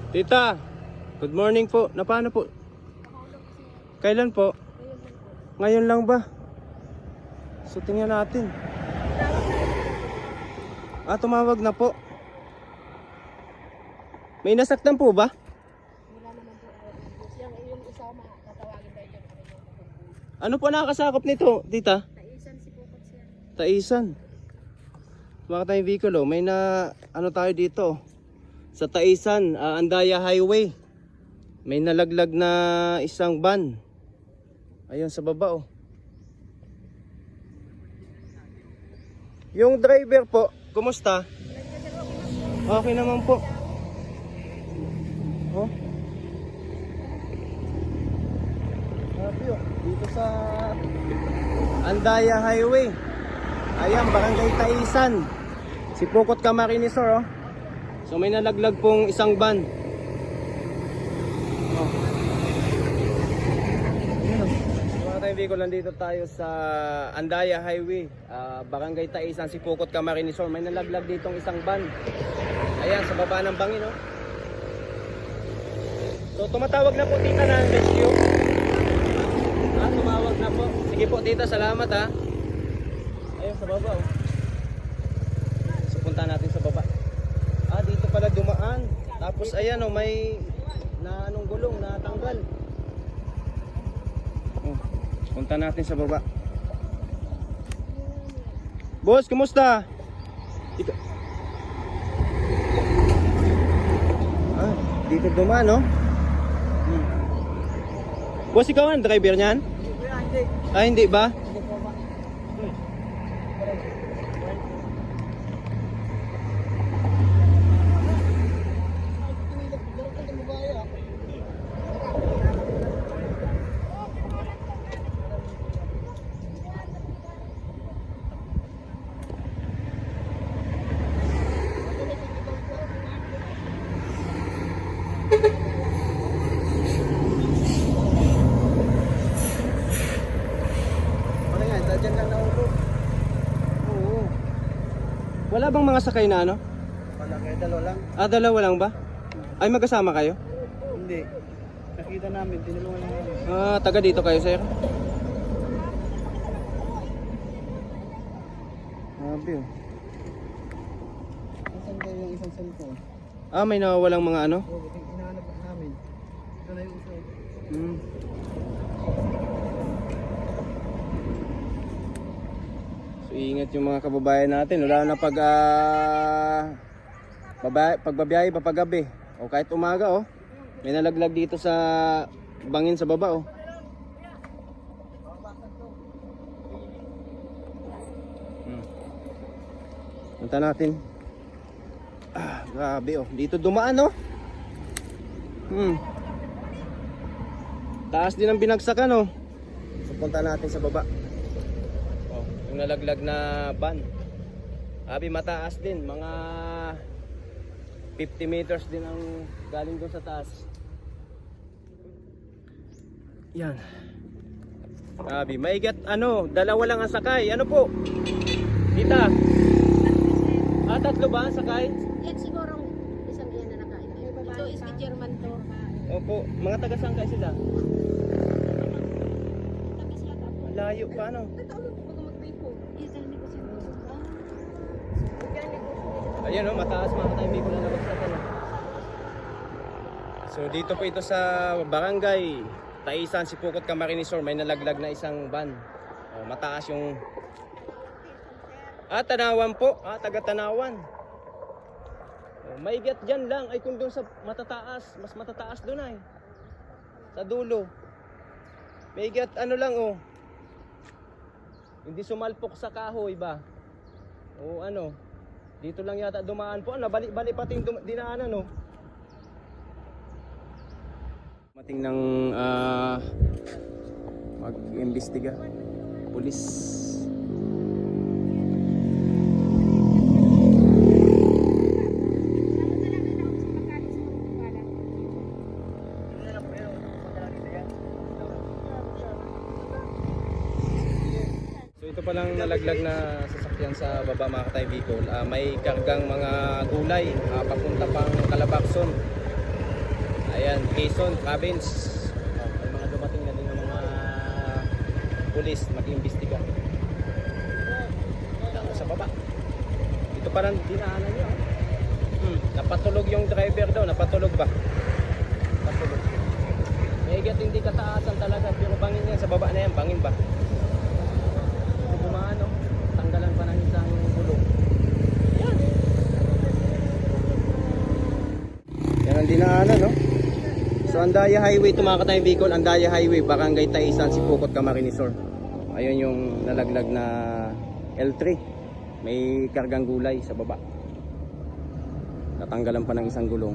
Tita, good morning po. Paano po? Kailan po? Ngayon lang ba? So tingnan natin. Tumawag na po. May nasaktan po ba? Wala naman po. Yung isa tatawagin tayo dyan. Ano po nakakasakop nito, tita? Taisan si Pukot siya. Taisan. Mga tayong vehicle, oh. May na ano tayo dito sa Taisan, Andaya Highway. May nalaglag na isang van. Ayun sa baba, oh. Yung driver po, kumusta? Okay naman po. Oh. Happy, oh. Dito sa Andaya Highway. Ayan, Barangay Taisan. Si Pukot Camarines Sur, oh. So may nalaglag pong isang van. Oh. Mga tayong vehicle, nandito tayo sa Andaya Highway, Barangay Taisan, si Pukot Camarines Sur. May nalaglag ditong isang van. Ayan, sa baba ng bangin, oh. So tumatawag na po tita ng rescue. Tumawag na po. Sige po tita, salamat ha. Ayun sa baba, oh. So punta natin sa baba. Dito pala dumaan. Tapos ayan, oh, may na anong gulong natanggal. Oh, punta natin sa baba. Boss, kumusta? Dito. Dito dumaan, no? Boss, ikaw ang driver niyan? Hindi ba? Diyan lang naupo. Oo. Wala bang mga sakay na ano? Wala kayo, dalawa lang. Dalawa lang ba? Ay, magkasama kayo? Hindi. Nakita namin, tinulungan namin. Taga dito kayo, sir? Grabe, oh. Nasaan kayo yung isang cellphone? May nawawalang mga ano? Oo, hinahanap namin. Ito na yung isa. So ingat yung mga kababayan natin, lalo na pag pagbabiyahe papagabi o kahit umaga, oh. May nalaglag dito sa bangin sa baba, oh. Punta natin. Grabe, oh. Dito dumaan, oh. Taas din ang binagsakan, oh. So punta natin sa baba. Yung nalaglag na van. Mataas din, mga 50 meters din ang galing doon sa taas. Yan. Maigat dalawa lang ang sakay. Ano po? Tita. Tatlo ba ang sakay? Yan siguro isang iyan na nakain. Ito is kay German to. Opo, mga taga saan kayo sila? Layo pa, ano? Ayun, oh, mataas mga tayo, hindi ko na nabagsakan. So dito po ito sa Barangay Taisan, si Pukot Camarines Sur. May nalaglag na isang van. Mataas yung Tanawan po. Taga Tanawan. Maigat dyan lang. Ay kung doon sa matataas, mas matataas doon ay sa dulo. Maigat lang, oh. Hindi sumalpok sa kahoy ba? O ano? Dito lang yata dumaan po. Balik-balik pati yung dinaanan, no? Mating ng mag-imbestiga. Pulis. Ito palang nalaglag na sasakyan sa baba mga ka-vehicle. May kargang mga gulay papunta pang Calabacson. Quezon province. May mga dumating na din ng mga pulis mag-iimbestiga. Dito sa baba. Dito parang dinaanan niya. Napatulog yung driver daw, napatulog ba? Napatulog. Megat hindi kataasan talaga, pero bangin yan sa baba na yan, bangin ba? Ito bumaano, tanggalan pa ng isang gulong. Yan. Yan ang dinaanan, no? So Andaya Highway, tumakat tayong Bicol, Andaya Highway, Barangay Taisan, Sipokot, Camarines Sur. Ayun yung nalaglag na L3. May kargang gulay sa baba. Natanggalan pa ng isang gulong.